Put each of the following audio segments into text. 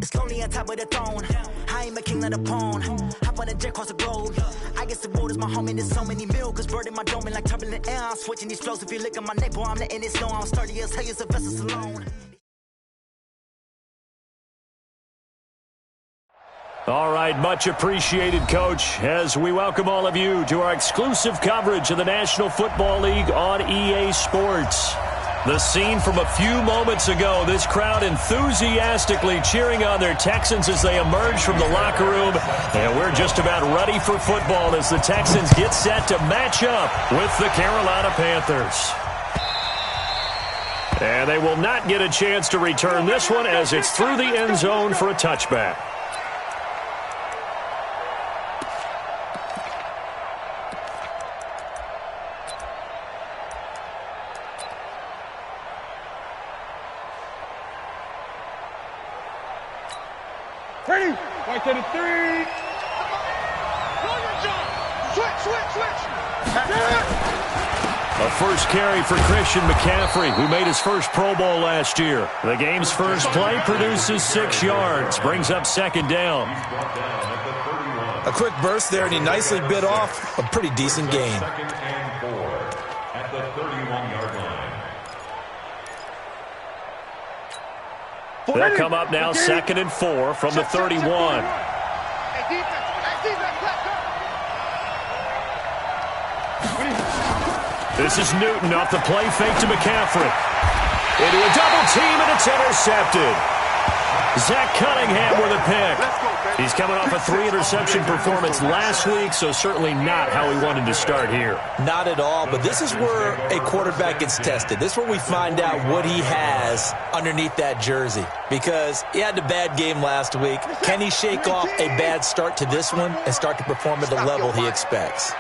It's lonely on top of the throne. I ain't a king of the pawn. Hop on a jet across the globe. I guess the world is my home and there's so many milk. Bird in my dome and like turbulent air. I'm switching these flows. If you look at my neck, boy, I'm letting it snow. I'm sturdy as hell as a vessel alone. All right, much appreciated, Coach, as we welcome all of you to our exclusive coverage of the National Football League on EA Sports. The scene from a few moments ago, this crowd enthusiastically cheering on their Texans as they emerge from the locker room. And we're just about ready for football as the Texans get set to match up with the Carolina Panthers. And they will not get a chance to return this one as it's through the end zone for a touchback. Ready? Right to the 3. Switch. A first carry for Christian McCaffrey, who made his first Pro Bowl last year. The game's first play produces 6 yards, brings up second down. A quick burst there, and he nicely bit off a pretty decent gain. Second and 4 at the 31-yard line. They'll come up now, 2nd and 4 from the 31. This is Newton off the play fake to McCaffrey. Into a double team, and it's intercepted. Zach Cunningham with a pick. He's coming off a 3-interception performance last week, so certainly not how he wanted to start here. Not at all, but this is where a quarterback gets tested. This is where we find out what he has underneath that jersey, because he had a bad game last week. Can he shake off a bad start to this one and start to perform at the level he expects?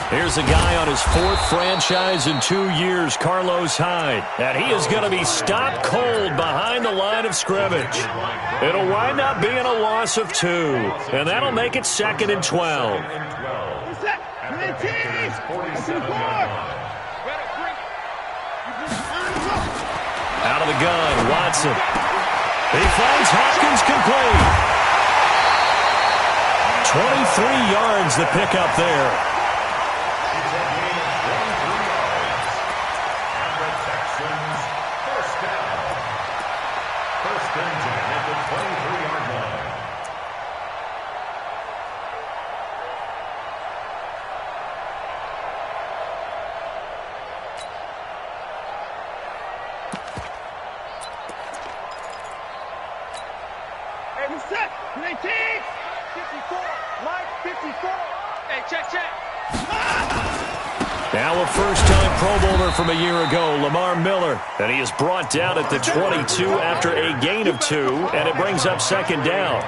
Here's a guy on his 4th franchise in 2 years, Carlos Hyde. And he is going to be stopped cold behind the line of scrimmage. It'll wind up being a loss of 2. And that'll make it 2nd and 12. Out of the gun, Watson. He finds Hopkins complete. 23 yards the pickup there. Now a first-time Pro Bowler from a year ago, Lamar Miller. And he is brought down at the 22 after a gain of 2, and it brings up second down.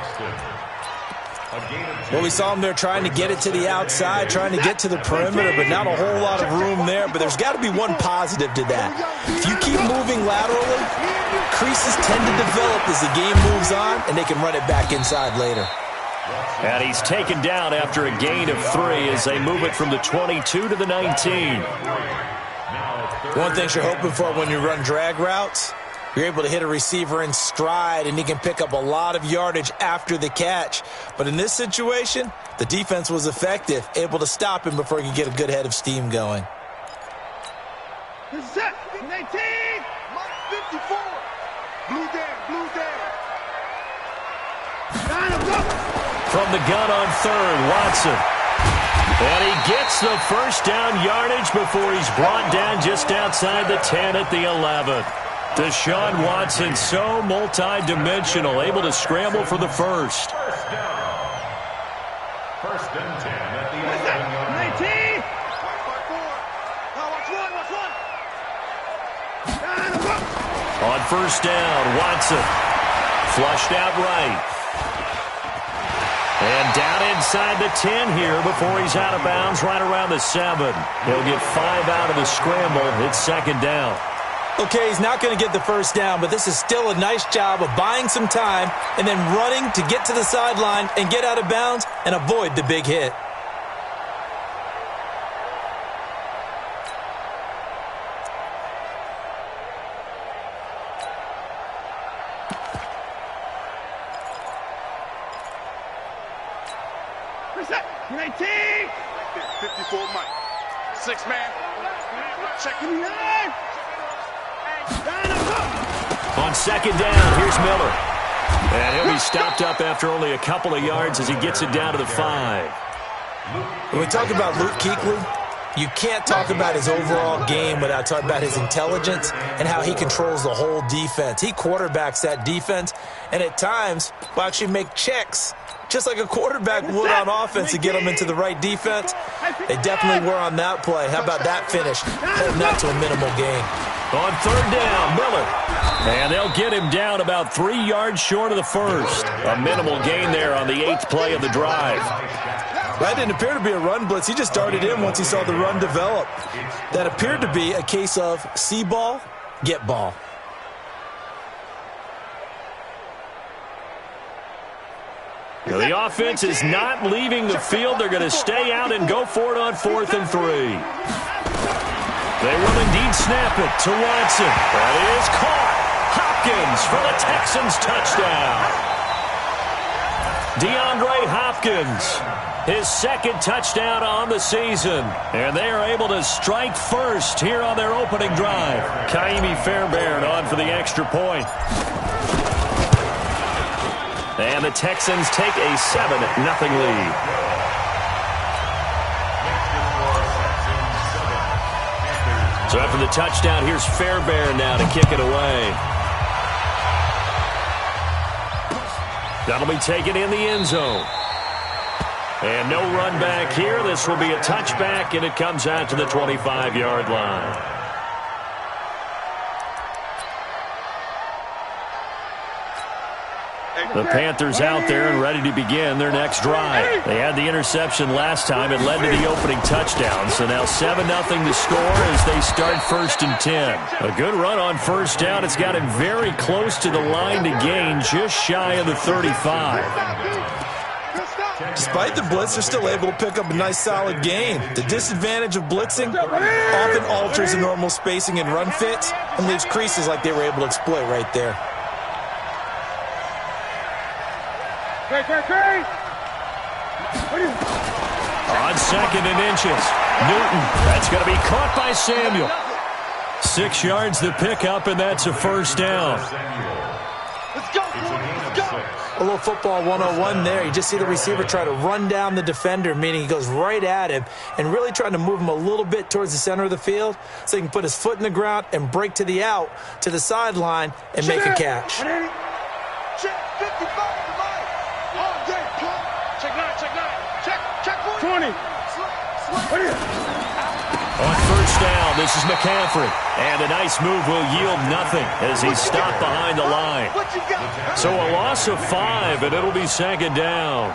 Well, we saw him there trying to get it to the outside, trying to get to the perimeter, but not a whole lot of room there. But there's got to be one positive to that. If you keep moving laterally, creases tend to develop as the game moves on, and they can run it back inside later. And he's taken down after a gain of 3 as they move it from the 22 to the 19. One thing you're hoping for when you run drag routes, you're able to hit a receiver in stride, and he can pick up a lot of yardage after the catch. But in this situation, the defense was effective, able to stop him before he could get a good head of steam going. Set, 19, 54. Blue down. From the gun on 3rd, Watson. And he gets the first down yardage before he's brought down just outside the 10 at the 11. Deshaun Watson, so multi-dimensional, able to scramble for the first. First and 10 at the 11-yard line. 19. On first down, Watson. Flushed out right. And down inside the 10 here before he's out of bounds right around the 7. He'll get 5 out of the scramble. It's second down. Okay, he's not going to get the first down, but this is still a nice job of buying some time and then running to get to the sideline and get out of bounds and avoid the big hit. 19. 54 Mike. 6 man. Check it. On second down, here's Miller. And he'll be stopped up after only a couple of yards as he gets it down to the 5. When we talk about Luke Kuechly, you can't talk about his overall game without talking about his intelligence and how he controls the whole defense. He quarterbacks that defense, and at times will actually make checks, just like a quarterback would on offense, to get them into the right defense. They definitely were on that play. How about that finish? Holding that to a minimal gain. On third down, Miller. And they'll get him down about 3 yards short of the first. A minimal gain there on the 8th play of the drive. That didn't appear to be a run blitz. He just darted in once he saw the run develop. That appeared to be a case of see ball, get ball. Now the offense is not leaving the field. They're going to stay out and go for it on 4th and 3. They will indeed snap it to Watson. That is caught. Hopkins for the Texans touchdown. DeAndre Hopkins, his 2nd touchdown on the season. And they are able to strike first here on their opening drive. Kaimi Fairbairn on for the extra point. And the Texans take a 7-0 lead. So after the touchdown, here's Fairbairn now to kick it away. That'll be taken in the end zone. And no run back here. This will be a touchback, and it comes out to the 25-yard line. The Panthers out there and ready to begin their next drive. They had the interception last time. It led to the opening touchdown. So now 7-0 to score as they start 1st and 10. A good run on first down. It's got him very close to the line to gain, just shy of the 35. Despite the blitz, they're still able to pick up a nice solid gain. The disadvantage of blitzing often alters the normal spacing and run fits and leaves creases like they were able to exploit right there. On 2nd and inches, Newton. That's going to be caught by Samuel. 6 yards to pick up, and that's a first down. Let's go. A little football 101 there. You just see the receiver try to run down the defender, meaning he goes right at him and really trying to move him a little bit towards the center of the field so he can put his foot in the ground and break to the out, to the sideline, and make a catch. Check 55. Check 20. On first down, this is McCaffrey. And a nice move will yield nothing as he's stopped behind the line. So a loss of 5, and it'll be 2nd down.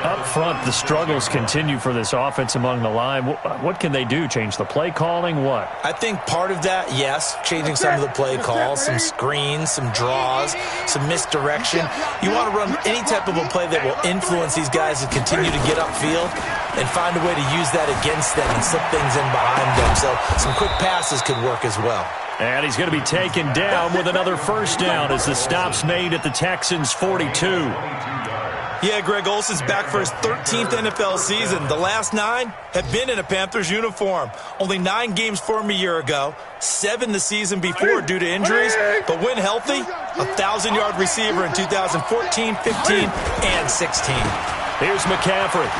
Up front, the struggles continue for this offense among the line. What can they do? Change the play calling? What? I think part of that, yes, changing some of the play calls, some screens, some draws, some misdirection. You want to run any type of a play that will influence these guys to continue to get upfield and find a way to use that against them and slip things in behind them. So some quick passes could work as well. And he's going to be taken down with another first down as the stop's made at the Texans' 42. Yeah, Greg Olsen's back for his 13th NFL season. The last 9 have been in a Panthers uniform. Only 9 games for him a year ago, 7 the season before due to injuries. But when healthy, a 1,000-yard receiver in 2014, 15, and 16. Here's McCaffrey.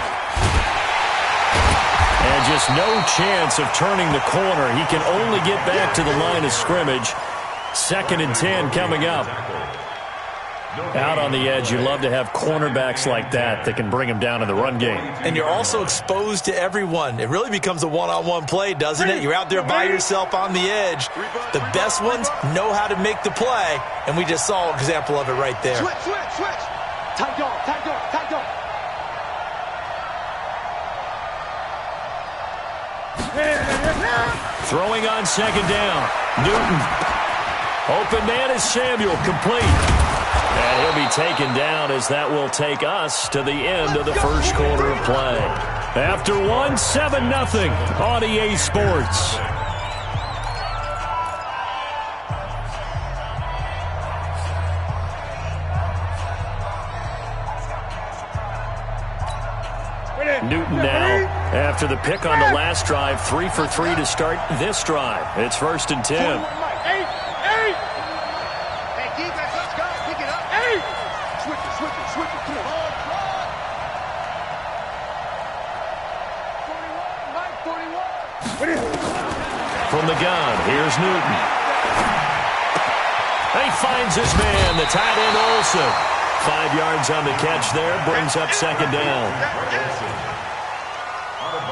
And just no chance of turning the corner. He can only get back to the line of scrimmage. 2nd and 10 coming up. Out on the edge, you love to have cornerbacks like that can bring him down in the run game. And you're also exposed to everyone. It really becomes a one-on-one play, doesn't it? You're out there by yourself on the edge. The best ones know how to make the play, and we just saw an example of it right there. Switch. Tight dog. Throwing on 2nd down. Newton. Open man is Samuel, complete. And he'll be taken down as that will take us to the end of the first quarter of play. After one, 7-0 on EA Sports. after the pick on the last drive. 3 for 3 to start this drive. It's 1st and 10. Hey, defense, let's go. Pick it up. Hey! Switch it. Come on. From the gun, here's Newton. He finds his man, the tight end Olsen. 5 yards on the catch there, brings up 2nd down.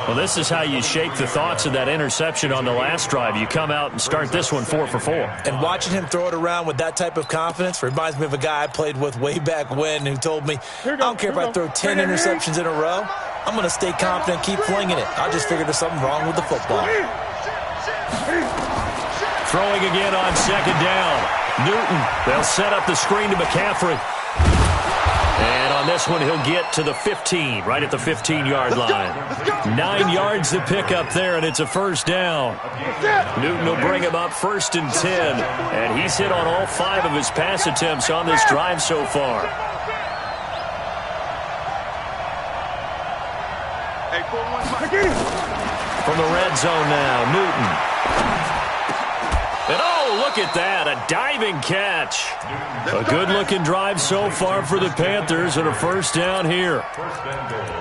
Well, this is how you shake the thoughts of that interception on the last drive. You come out and start this one 4 for 4. And watching him throw it around with that type of confidence reminds me of a guy I played with way back when who told me, I don't care if I throw 10 interceptions in a row. I'm going to stay confident, keep flinging it. I just figured there's something wrong with the football. Throwing again on 2nd down. Newton, they'll set up the screen to McCaffrey. And on this one, he'll get to the 15, right at the 15-yard line. 9 yards to pick up there, and it's a 1st down. Newton will bring him up 1st and 10, and he's hit on all 5 of his pass attempts on this drive so far. From the red zone now, Newton. And oh, look at that, a diving catch. A good-looking drive so far for the Panthers and a 1st down here.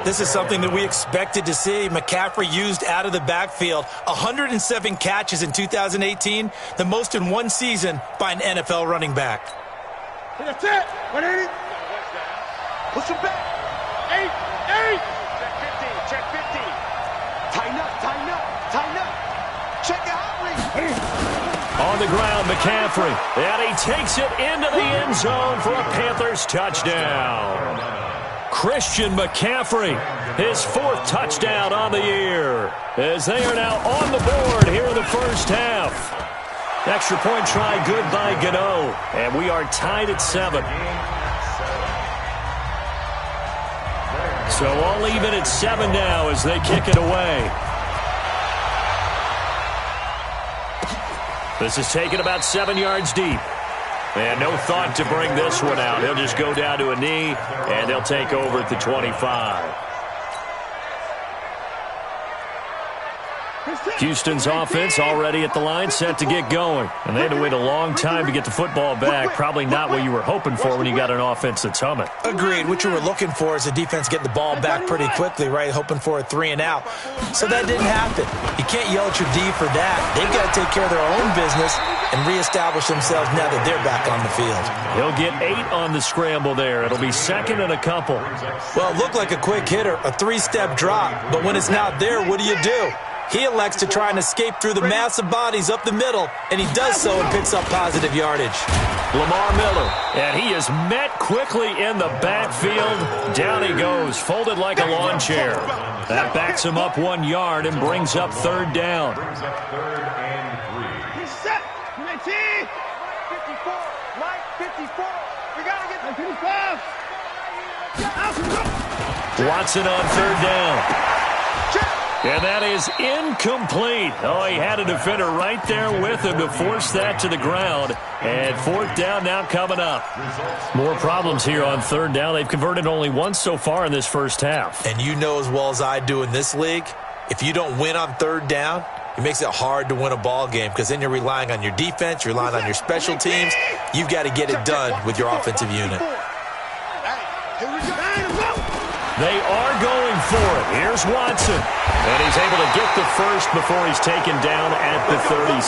This is something that we expected to see. McCaffrey used out of the backfield. 107 catches in 2018, the most in one season by an NFL running back. That's it. 180. Push him back. 8. Check 15. Tighten up. Check out. On the ground, McCaffrey. And he takes it into the end zone for a Panthers touchdown. Christian McCaffrey, his 4th touchdown on the year, as they are now on the board here in the first half. Extra point try good by Gano, and we are tied at 7. So all even at 7 now as they kick it away. This is taken about 7 yards deep. And no thought to bring this one out. He'll just go down to a knee, and they'll take over at the 25. Houston's offense already at the line, set to get going. And they had to wait a long time to get the football back. Probably not what you were hoping for when you got an offense that's humming. Agreed. What you were looking for is the defense getting the ball back pretty quickly, right? Hoping for a 3 and out. So that didn't happen. You can't yell at your D for that. They've got to take care of their own business and reestablish themselves now that they're back on the field. He'll get 8 on the scramble there. It'll be 2nd and a couple. Well, it looked like a quick hitter, a 3-step drop. But when it's not there, what do? He elects to try and escape through the mass of bodies up the middle, and he does so and picks up positive yardage. Lamar Miller, and he is met quickly in the backfield. Down he goes, folded like a lawn chair. That backs him up 1 yard and brings up 3rd down. He's set. 19. 54. Mike, 54. We got to get the 55. Watson on 3rd down. And that is incomplete. Oh, he had a defender right there with him to force that to the ground. And 4th down now coming up. More problems here on 3rd down. They've converted only once so far in this first half. And you know as well as I do in this league, if you don't win on 3rd down, it makes it hard to win a ball game because then you're relying on your defense, you're relying on your special teams. You've got to get it done with your offensive unit. They are going for it. Here's Watson. And he's able to get the first before he's taken down at the 36.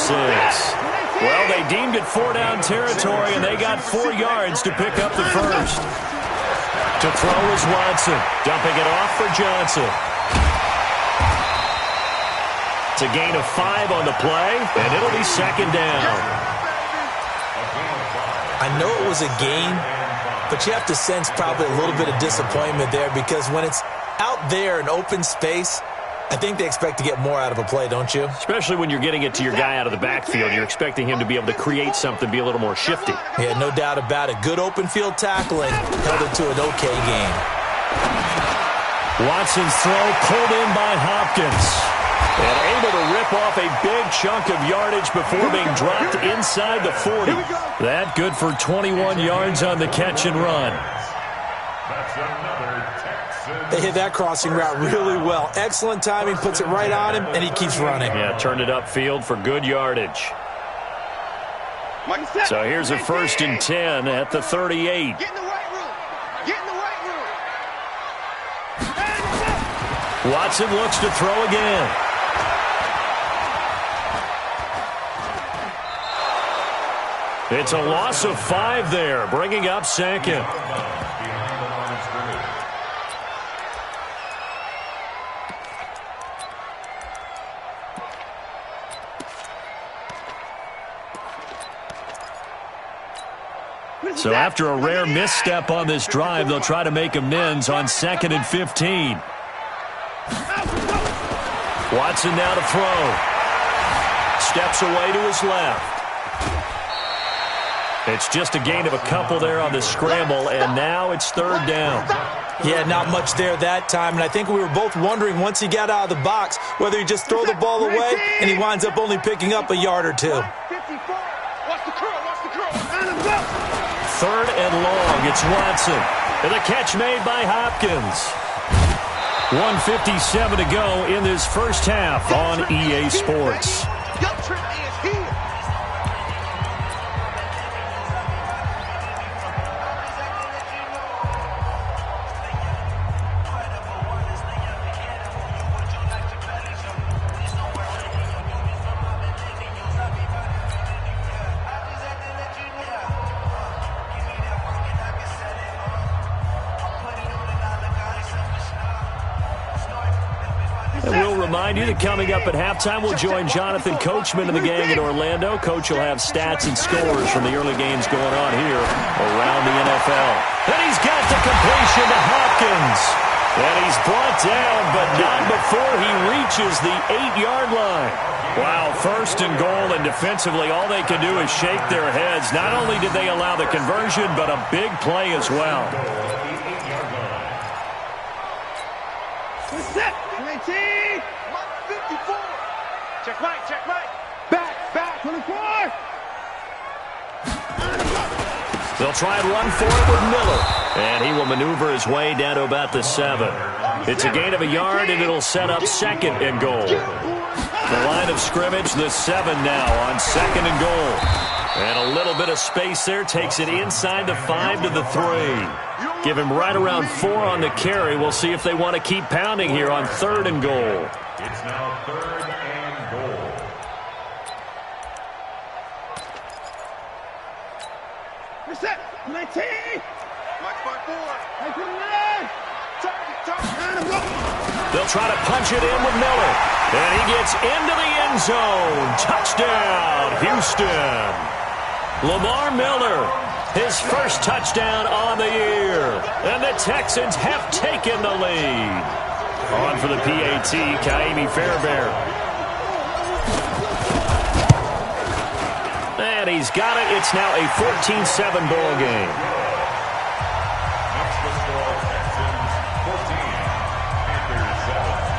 Well, they deemed it 4-down territory, and they got 4 yards to pick up the first. To throw is Watson. Dumping it off for Johnson. It's a gain of 5 on the play, and it'll be 2nd down. I know it was a gain, but you have to sense probably a little bit of disappointment there because when it's out there in open space, I think they expect to get more out of a play, don't you? Especially when you're getting it to your guy out of the backfield. You're expecting him to be able to create something, be a little more shifty. Yeah, no doubt about it. Good open field tackling held it to an okay game. Watson's throw pulled in by Hopkins. And able to rip off a big chunk of yardage before being dropped inside the 40. That good for 21 yards on the catch and run. That's another Tex They hit that crossing route really well. Excellent timing, puts it right on him, and he keeps running. Yeah, turned it upfield for good yardage. So here's a 1st and 10 at the 38. Get in the right room. Get in the right room. Watson looks to throw again. It's a loss of 5 there, bringing up 2nd. So after a rare misstep on this drive, they'll try to make amends on 2nd and 15. Watson now to throw. Steps away to his left. It's just a gain of a couple there on the scramble, and now it's 3rd down. Yeah, not much there that time, and I think we were both wondering once he got out of the box whether he just throw the ball away, and he winds up only picking up a yard or 2. 54. Watch the curl. Watch the curl. 3rd and long. It's Watson. And the catch made by Hopkins. 1:57 to go in this first half on EA Sports. Your trip is here. Remind you that coming up at halftime, we'll join Jonathan Coachman and the gang in Orlando. Coach will have stats and scores from the early games going on here around the NFL. And he's got the completion to Hopkins. And he's brought down, but not before he reaches the 8-yard line. Wow, 1st and goal, and defensively, all they can do is shake their heads. Not only did they allow the conversion, but a big play as well. Set. 19. 54. Check Mike. Back. 24. They'll try and run for it with Miller. And he will maneuver his way down to about the 7. It's a gain of a yard, and it'll set up 2nd and goal. The line of scrimmage, the 7 now on 2nd and goal. And a little bit of space there takes it inside the 5 to the 3. Give him right around 4 on the carry. We'll see if they want to keep pounding here on 3rd and goal. It's now 3rd and goal. Reset. 19. Mike 5-4. They'll try to punch it in with Miller. And he gets into the end zone. Touchdown, Houston. Lamar Miller, his first touchdown on the year. And the Texans have taken the lead. On for the PAT, Kaimi Fairbairn. And he's got it. It's now a 14-7 ball game. That's the score. Texans 14, Panthers 7.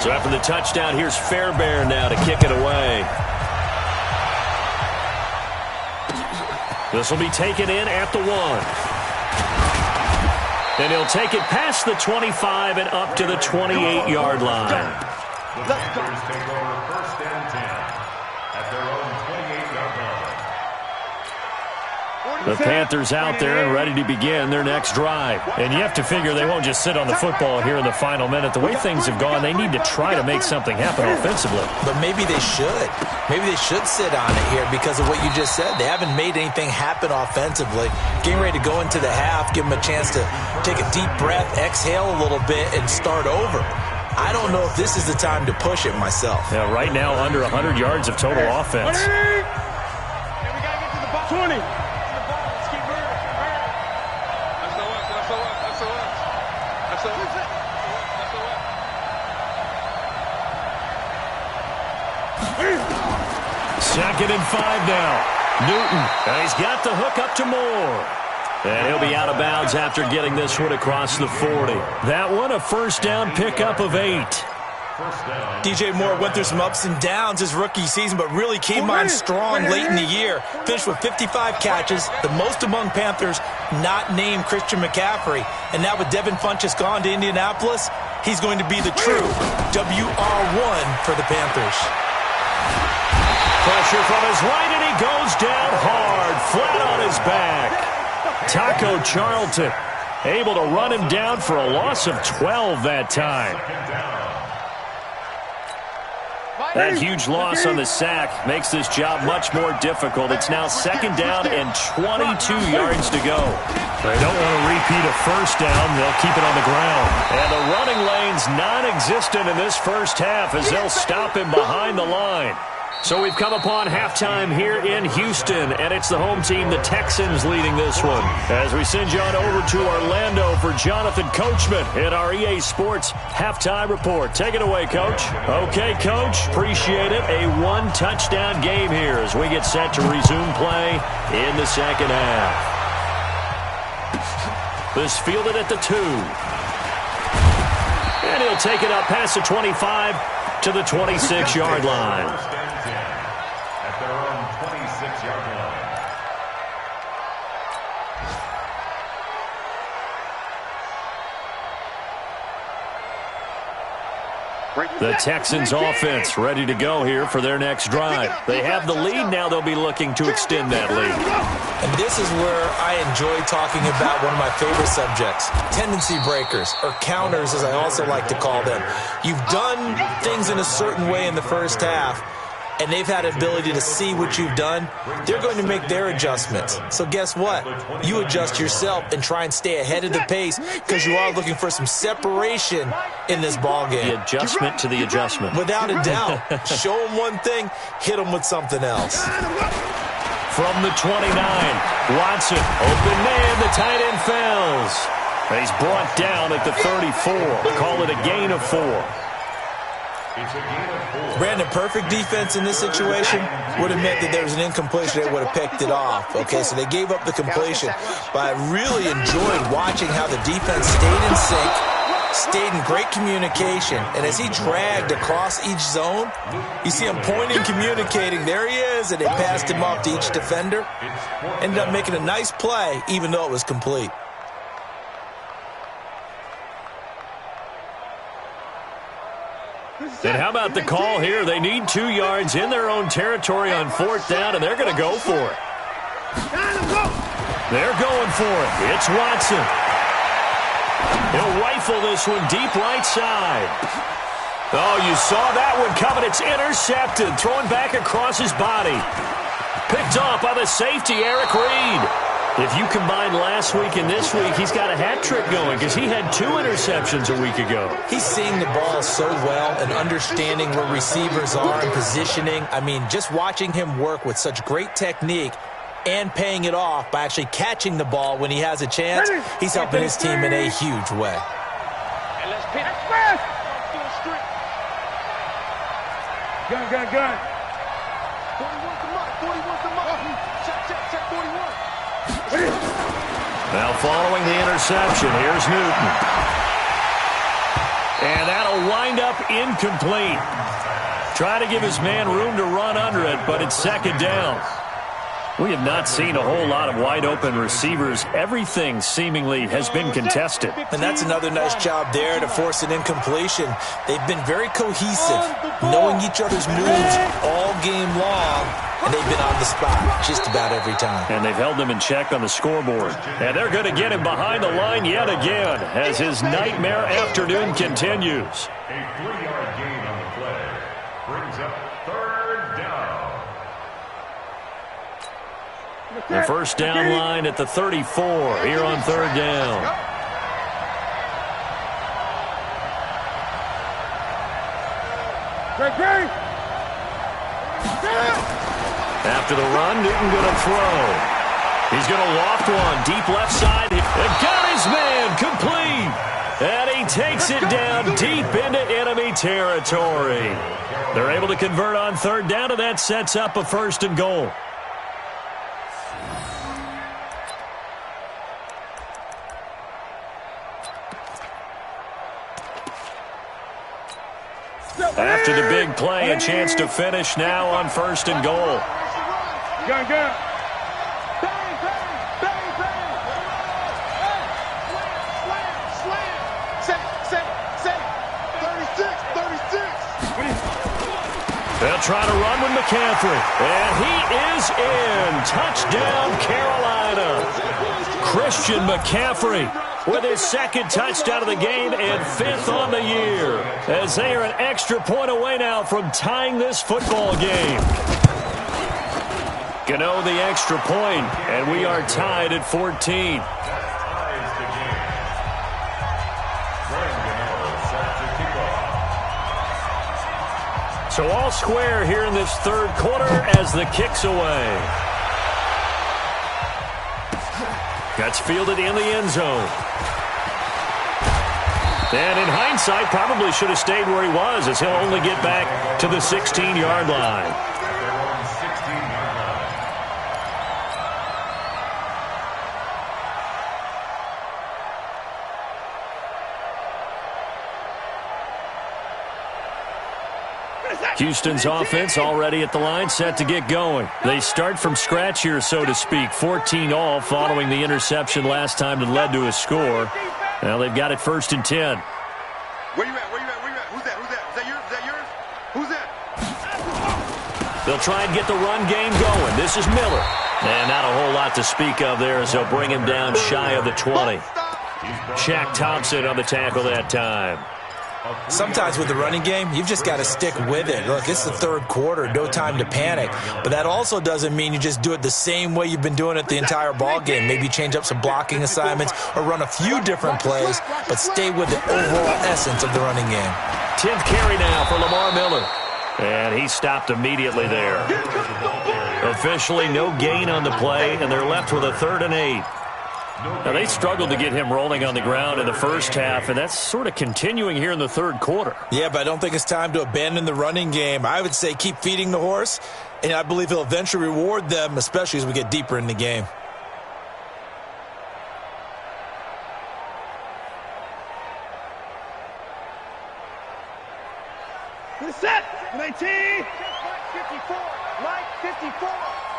So after the touchdown, here's Fairbairn now to kick it away. This will be taken in at the 1. And he'll take it past the 25 and up to the 28-yard line. The Panthers take over 1st and 10 at their own 28-yard line. The Panthers out there and ready to begin their next drive. And you have to figure they won't just sit on the football here in the final minute. The way things have gone, they need to try to make something happen offensively. But maybe they should. Maybe they should sit on it here because of what you just said. They haven't made anything happen offensively. Getting ready to go into the half, give them a chance to take a deep breath, exhale a little bit, and start over. I don't know if this is the time to push it myself. Yeah, right now under 100 yards of total offense. And we got to get to the ball. 20. Let's keep moving. That's the us. 2nd and 5 now. Newton, and he's got the hook up to Moore. And he'll be out of bounds after getting this one across the 40. That one a 1st down pickup of 8. DJ Moore went through some ups and downs his rookie season, but really came on strong late in the year. Finished with 55 catches, the most among Panthers not named Christian McCaffrey. And now with Devin Funchess gone to Indianapolis, he's going to be the true WR1 for the Panthers. Pressure from his right, and he goes down hard, flat on his back. Taco Charlton able to run him down for a loss of 12 that time. That huge loss on the sack makes this job much more difficult. It's now 2nd down and 22 yards to go. They don't want to repeat a first down. They'll keep it on the ground. And the running lane's non-existent in this first half as they'll stop him behind the line. So we've come upon halftime here in Houston, and it's the home team, the Texans, leading this one. As we send you on over to Orlando for Jonathan Coachman in our EA Sports Halftime Report. Take it away, Coach. Okay, Coach, appreciate it. A one-touchdown game here as we get set to resume play in the second half. This fielded at the 2. And he'll take it up past the 25 to the 26-yard line. At their own 26-yard line. The Texans offense ready to go here for their next drive. They have the lead. Now they'll be looking to extend that lead. And this is where I enjoy talking about one of my favorite subjects, tendency breakers, or counters as I also like to call them. You've done things in a certain way in the first half, and they've had an ability to see what you've done. They're going to make their adjustments. So guess what? You adjust yourself and try and stay ahead of the pace because you are looking for some separation in this ballgame. The adjustment to the adjustment. Without a doubt. Show them one thing, hit them with something else. From the 29, Watson, open man, the tight end fails. He's brought down at the 34. Call it a gain of 4. Brandon, perfect defense in this situation would have meant that there was an incompletion. They would have picked it off. Okay, so they gave up the completion. But I really enjoyed watching how the defense stayed in sync, stayed in great communication. And as he dragged across each zone, you see him pointing, communicating. There he is, and they passed him off to each defender. Ended up making a nice play, even though it was complete. And how about the call here? They need 2 yards in their own territory on 4th down, and they're going to go for it. They're going for it. It's Watson. He'll rifle this one deep right side. Oh, you saw that one coming. It's intercepted. Thrown back across his body. Picked off by the safety, Eric Reed. If you combine last week and this week, he's got a hat trick going because he had 2 interceptions a week ago. He's seeing the ball so well and understanding where receivers are and positioning. I mean, just watching him work with such great technique and paying it off by actually catching the ball when he has a chance, he's helping his team in a huge way. Gun. 41 come up. Check 41. Now following the interception, here's Newton. And that'll wind up incomplete. Trying to give his man room to run under it, but it's 2nd down. We have not seen a whole lot of wide-open receivers. Everything seemingly has been contested. And that's another nice job there to force an incompletion. They've been very cohesive, knowing each other's moves all game long, and they've been on the spot just about every time. And they've held them in check on the scoreboard. And they're going to get him behind the line yet again as his nightmare afternoon continues. A 3-yard gain on the play brings up 3rd down. The first down line at the 34 here on 3rd down. After the run, Newton going to throw. He's going to loft one deep left side. And got his man complete. And he takes it down deep into enemy territory. They're able to convert on 3rd down, and that sets up a 1st and goal. After the big play, a chance to finish now on 1st and goal. Gun, gun. They'll try to run with McCaffrey. And he is in. Touchdown, Carolina. Christian McCaffrey with his 2nd touchdown of the game and 5th on the year, as they are an extra point away now from tying this football game. Gano the extra point, and we are tied at 14. So all square here in this 3rd quarter as the kick's away. That's fielded in the end zone. And in hindsight, probably should have stayed where he was, as he'll only get back to the 16-yard line. Houston's offense already at the line, set to get going. They start from scratch here, so to speak. 14-all following the interception last time that led to a score. Now they've got it 1st and 10. Where you at? Where you at? Where you at? Who's that? Who's that? Is that yours? Is that yours? Who's that? They'll try and get the run game going. This is Miller. And not a whole lot to speak of there, as they'll bring him down shy of the 20. Shaq Thompson on the tackle that time. Sometimes with the running game, you've just got to stick with it. Look, it's the 3rd quarter, no time to panic. But that also doesn't mean you just do it the same way you've been doing it the entire ball game. Maybe change up some blocking assignments or run a few different plays, but stay with the overall essence of the running game. 10th carry now for Lamar Miller. And he stopped immediately there. Officially no gain on the play, and they're left with a 3rd and 8. Now, they struggled to get him rolling on the ground in the 1st half, and that's sort of continuing here in the 3rd quarter. Yeah, but I don't think it's time to abandon the running game. I would say keep feeding the horse, and I believe he'll eventually reward them, especially as we get deeper in the game. Set. 19. 54. Mike 54.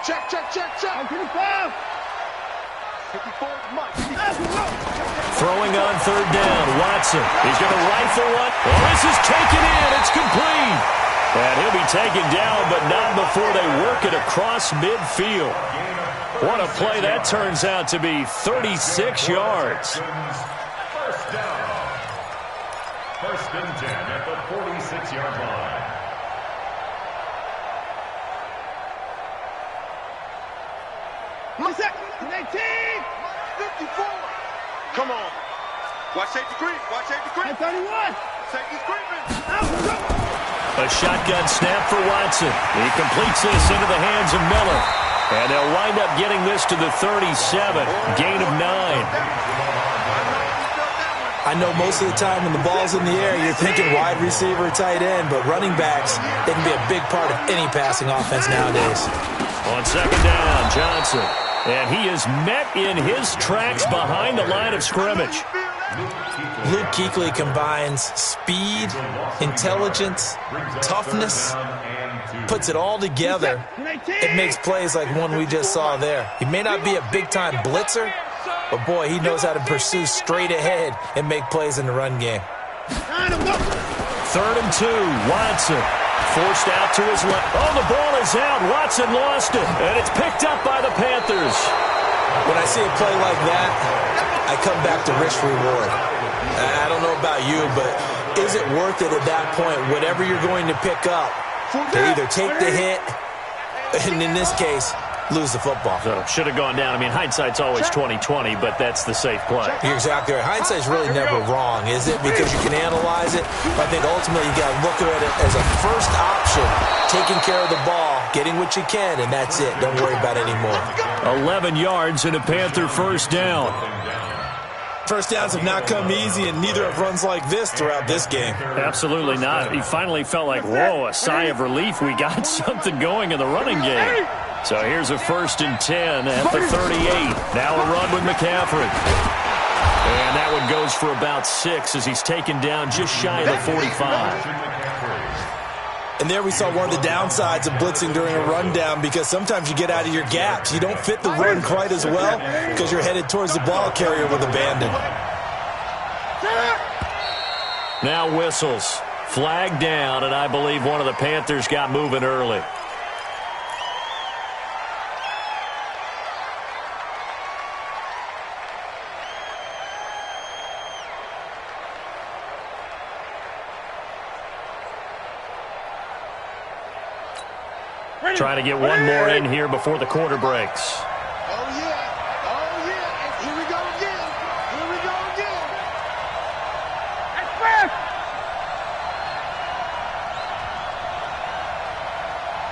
Check, check, check, check. 55. 54, Mike. Throwing on 3rd down, Watson. He's going to rifle one. Oh, this is taken in. It's complete. And he'll be taken down, but not before they work it across midfield. What a play that turns out to be. 36 yards. 1st down. 1st and 10 at the 46-yard line. Set. 19. 54. Come on. Watch safety creep. Watch safety creep. 31. Safety's creeping. A shotgun snap for Watson. He completes this into the hands of Miller. And they'll wind up getting this to the 37. Gain of 9. I know most of the time when the ball's in the air, you're thinking wide receiver, tight end, but running backs, they can be a big part of any passing offense nowadays. On 2nd down, Johnson. And he is met in his tracks behind the line of scrimmage. Luke Kuechly combines speed, intelligence, toughness, puts it all together. It makes plays like one we just saw there. He may not be a big-time blitzer, but boy, he knows how to pursue straight ahead and make plays in the run game. 3rd and 2, Watson. Forced out to his left. Oh, the ball is out. Watson lost it. And it's picked up by the Panthers. When I see a play like that, I come back to risk reward. I don't know about you, but is it worth it at that point, whatever you're going to pick up, to either take the hit, and in this case, lose the football? So should have gone down. I mean, hindsight's always 20/20, but that's the safe play. You're exactly right. Hindsight's really never wrong, is it? Because you can analyze it. But I think ultimately you got to look at it as a first option, taking care of the ball, getting what you can, and that's it. Don't worry about it anymore. 11 yards and a Panther 1st down. First downs have not come easy, and neither have runs like this throughout this game. Absolutely not. He finally felt like, whoa, a sigh of relief. We got something going in the running game. So here's a 1st and 10 at the 38. Now a run with McCaffrey. And that one goes for about 6 as he's taken down just shy of the 45. And there we saw one of the downsides of blitzing during a rundown, because sometimes you get out of your gaps. You don't fit the run quite as well because you're headed towards the ball carrier with abandon. Now whistles. Flag down, and I believe one of the Panthers got moving early. Trying to get one more in here before the quarter breaks. Oh, yeah. Oh, yeah. Here we go again. Here we go again. That's fast.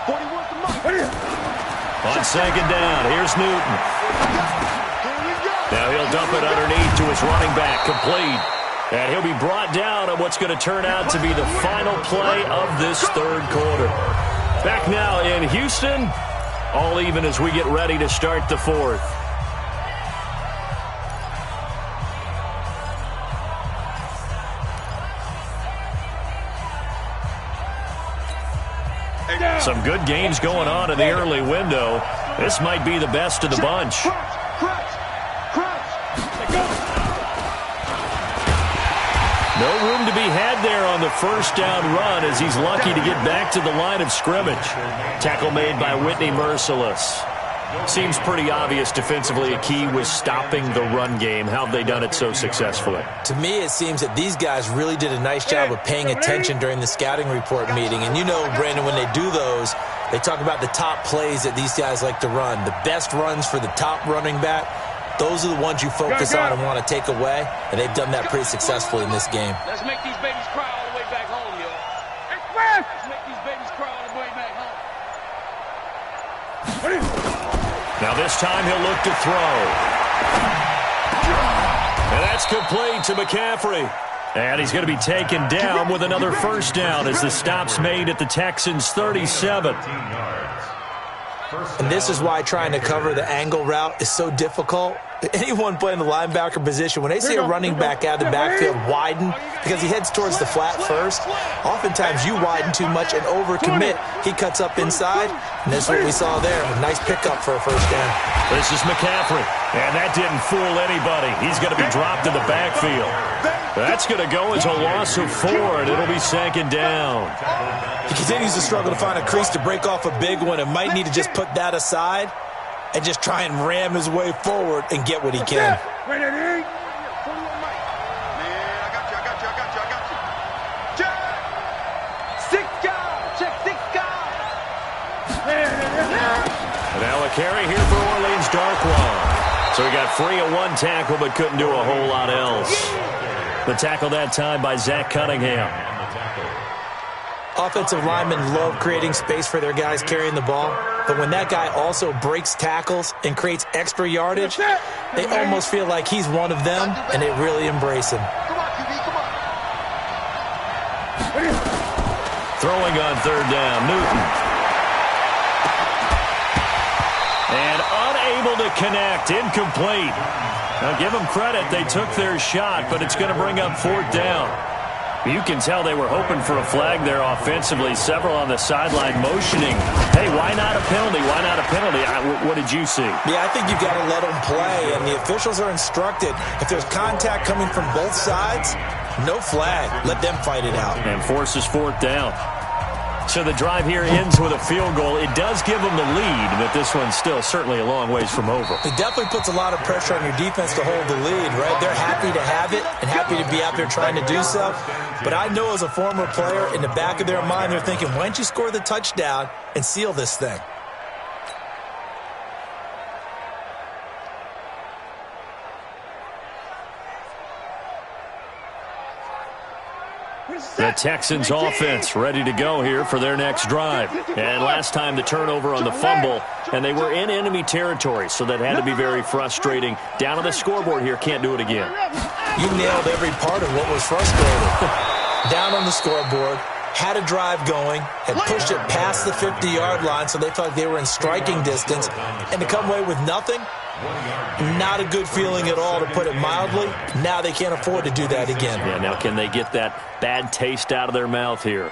41 to Mike. On second down, here's Newton. Here we go. Now he'll dump it underneath to his running back, complete. And he'll be brought down on what's going to turn out to be the final play of this third quarter. Back now in Houston, all even as we get ready to start the fourth. Some good games going on in the early window. This might be the best of the bunch. No room to be had there on the first down run as he's lucky to get back to the line of scrimmage. Tackle made by Whitney Merciless. Seems pretty obvious defensively a key was stopping the run game. How have they done it so successfully? To me, it seems that these guys really did a nice job of paying attention during the scouting report meeting. And you know, Brandon, when they do those, they talk about the top plays that these guys like to run. The best runs for the top running back. Those are the ones you focus on and want to take away, and they've done that pretty successfully in this game. Let's make these babies cry all the way back home, yo. Let's make these babies cry all the way back home. Now this time he'll look to throw. And that's complete to McCaffrey. And he's going to be taken down with another first down as the stop's made at the Texans' 37. And this is why trying to cover the angle route is so difficult. Anyone playing the linebacker position, when they see a running back out of the backfield widen because he heads towards the flat first, oftentimes you widen too much and overcommit. He cuts up inside, and that's what we saw there. A nice pickup for a first down. This is McCaffrey, and that didn't fool anybody. He's going to be dropped in the backfield. That's going to go as a loss of 4, and it'll be second down. He continues to struggle to find a crease to break off a big one and might need to just put that aside and just try and ram his way forward and get what he can. Man, I got you. Check. 6 guys. Check 6 guys. Now a carry here for Orleans Darkwa. So he got free of one tackle but couldn't do a whole lot else. The tackle that time by Zach Cunningham. Offensive linemen love creating space for their guys carrying the ball, but when that guy also breaks tackles and creates extra yardage, they almost feel like he's one of them, and they really embrace him. Throwing on third down, Newton. And unable to connect, incomplete. Now give them credit, they took their shot, but it's going to bring up fourth down. You can tell they were hoping for a flag there offensively. Several on the sideline motioning. Hey, why not a penalty? Why not a penalty? What did you see? Yeah, I think you've got to let them play, and the officials are instructed. If there's contact coming from both sides, no flag. Let them fight it out. And forces fourth down. So the drive here ends with a field goal. It does give them the lead, but this one's still certainly a long ways from over. It definitely puts a lot of pressure on your defense to hold the lead, right? They're happy to have it and happy to be out there trying to do so. But I know as a former player, in the back of their mind, they're thinking, why don't you score the touchdown and seal this thing? The Texans offense ready to go here for their next drive. And last time the turnover on the fumble, and they were in enemy territory, so that had to be very frustrating. Down on the scoreboard here, can't do it again. You nailed every part of what was frustrating. Down on the scoreboard, had a drive going, had pushed it past the 50-yard line, so they felt like they were in striking distance, and to come away with nothing, not a good feeling at all, to put it mildly. Now they can't afford to do that again. Yeah, now can they get that bad taste out of their mouth here?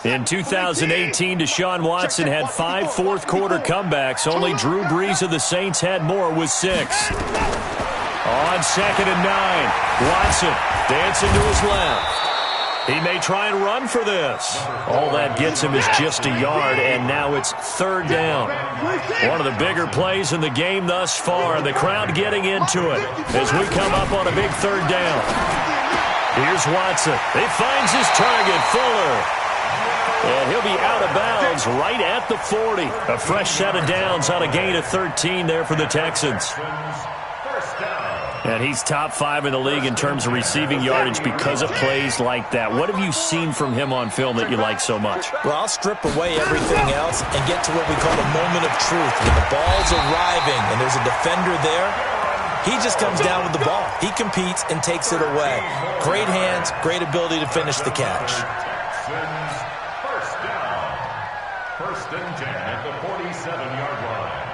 In 2018, Deshaun Watson had 5 fourth-quarter comebacks. Only Drew Brees of the Saints had more with 6. On 2nd and 9, Watson dancing to his left. He may try and run for this. All that gets him is just a yard, and now it's 3rd down. One of the bigger plays in the game thus far, and the crowd getting into it as we come up on a big 3rd down. Here's Watson. He finds his target, Fuller. And he'll be out of bounds right at the 40. A fresh set of downs on a gain of 13 there for the Texans. And he's top 5 in the league in terms of receiving yardage because of plays like that. What have you seen from him on film that you like so much? Well, I'll strip away everything else and get to what we call a moment of truth. When the ball's arriving and there's a defender there, he just comes down with the ball. He competes and takes it away. Great hands, great ability to finish the catch. First down. 1st and 10 at the 47-yard line.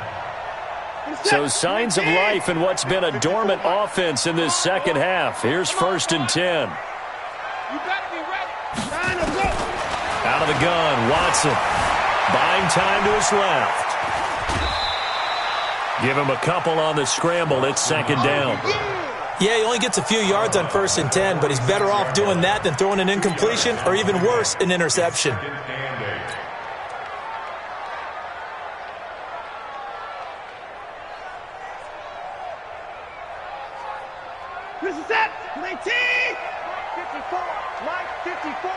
So signs of life in what's been a dormant offense in this second half. Here's 1st and 10. You better be ready. Out of the gun, Watson. Buying time to his left. Give him a couple on the scramble. It's 2nd down. Yeah, he only gets a few yards on 1st and 10, but he's better off doing that than throwing an incompletion or even worse, an interception. This is it. 19. 54. Mike 54.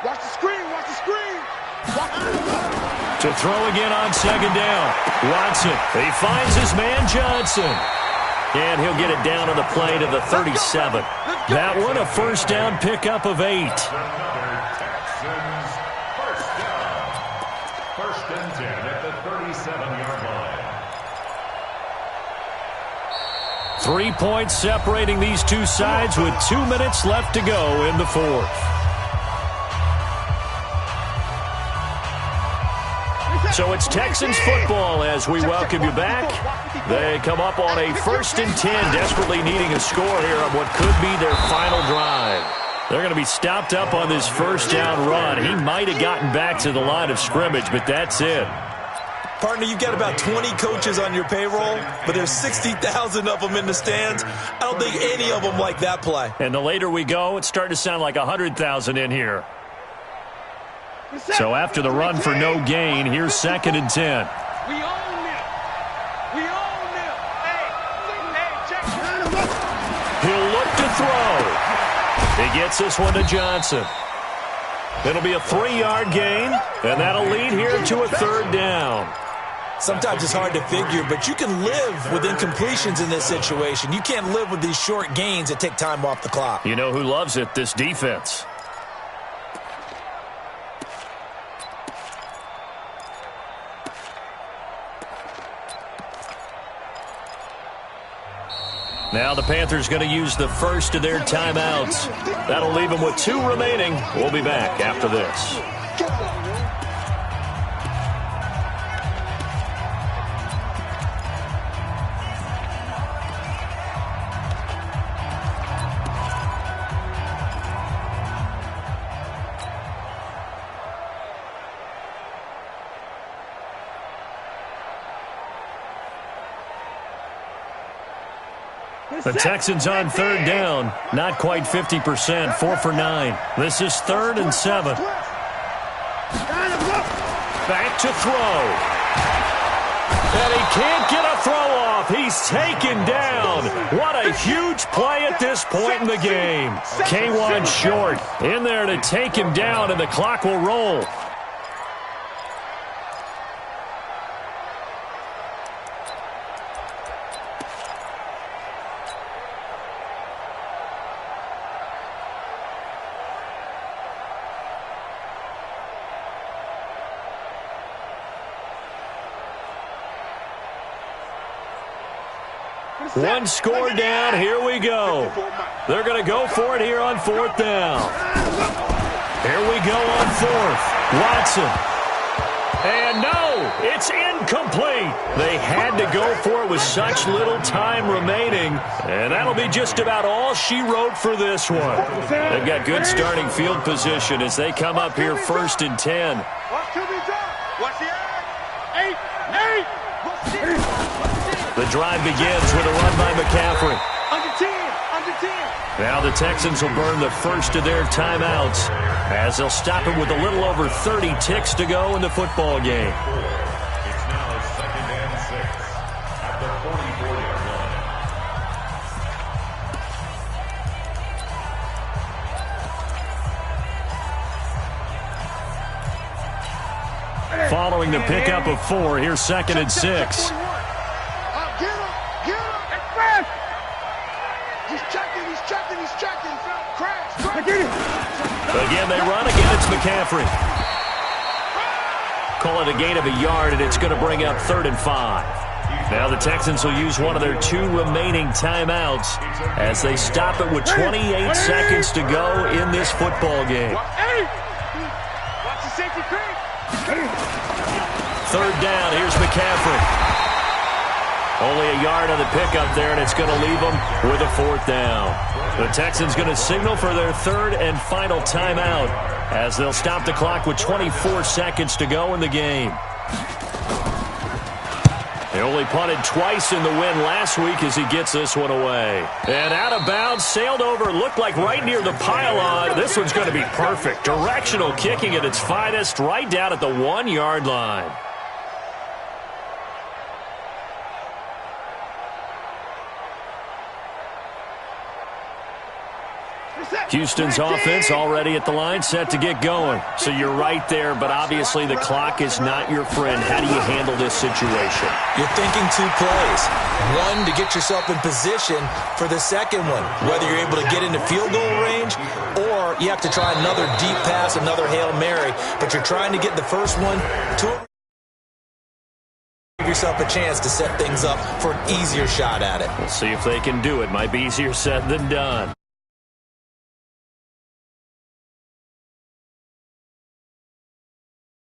Watch the screen. Watch the screen. To throw again on 2nd down. Watson. He finds his man Johnson. And he'll get it down on the play to the 37. That one a 1st down pickup of 8. Texans, 1st down. 1st and 10 at the 37-yard line. 3 points separating these two sides with 2 minutes left to go in the 4th. So it's Texans football as we welcome you back. They come up on a 1st and 10, desperately needing a score here on what could be their final drive. They're going to be stopped up on this 1st down run. He might have gotten back to the line of scrimmage, but that's it. Partner, you've got about 20 coaches on your payroll, but there's 60,000 of them in the stands. I don't think any of them like that play. And the later we go, it's starting to sound like 100,000 in here. So after the run for no gain, here's 2nd and 10. We own them. We own them. Hey, check. He'll look to throw. He gets this one to Johnson. It'll be a 3-yard gain, and that'll lead here to a 3rd down. Sometimes it's hard to figure, but you can live with incompletions in this situation. You can't live with these short gains that take time off the clock. You know who loves it? This defense. Now the Panthers going to use the first of their timeouts. That'll leave them with 2 remaining. We'll be back after this. The Texans on 3rd down. Not quite 50%. 4 for 9. This is 3rd and 7. Back to throw. And he can't get a throw off. He's taken down. What a huge play at this point in the game. K1 short in there to take him down, and the clock will roll. One score down. Here we go. They're going to go for it here on 4th down. Here we go on 4th. Watson. And no, it's incomplete. They had to go for it with such little time remaining. And that'll be just about all she wrote for this one. They've got good starting field position as they come up here 1st and 10. Watch QB's up. Watch the edge. 8. The drive begins with a run by McCaffrey. Under 10. Under 10. Now the Texans will burn the first of their timeouts as they'll stop it with a little over 30 ticks to go in the football game. It's now 2nd and 6 at the 44-yard line. Following the pickup of 4, here's 2nd and 6. Get him. Get him. Crash. He's checking. Crash. Again, they run. Again, it's McCaffrey. Call it a gain of a yard, and it's going to bring up 3rd and 5. Now the Texans will use one of their 2 remaining timeouts as they stop it with 28 seconds to go in this football game. Watch the safety creep. 3rd down. Here's McCaffrey. Only a yard on the pickup there, and it's going to leave them with a 4th down. The Texans going to signal for their 3rd and final timeout as they'll stop the clock with 24 seconds to go in the game. They only punted twice in the win last week as he gets this one away. And out of bounds, sailed over, looked like right near the pylon. This one's going to be perfect. Directional kicking at its finest, right down at the 1-yard line. Houston's offense already at the line, set to get going. So you're right there, but obviously the clock is not your friend. How do you handle this situation? You're thinking 2 plays. One, to get yourself in position for the second one, whether you're able to get into field goal range or you have to try another deep pass, another Hail Mary, but you're trying to get the first one to give yourself a chance to set things up for an easier shot at it. We'll see if they can do it. Might be easier said than done.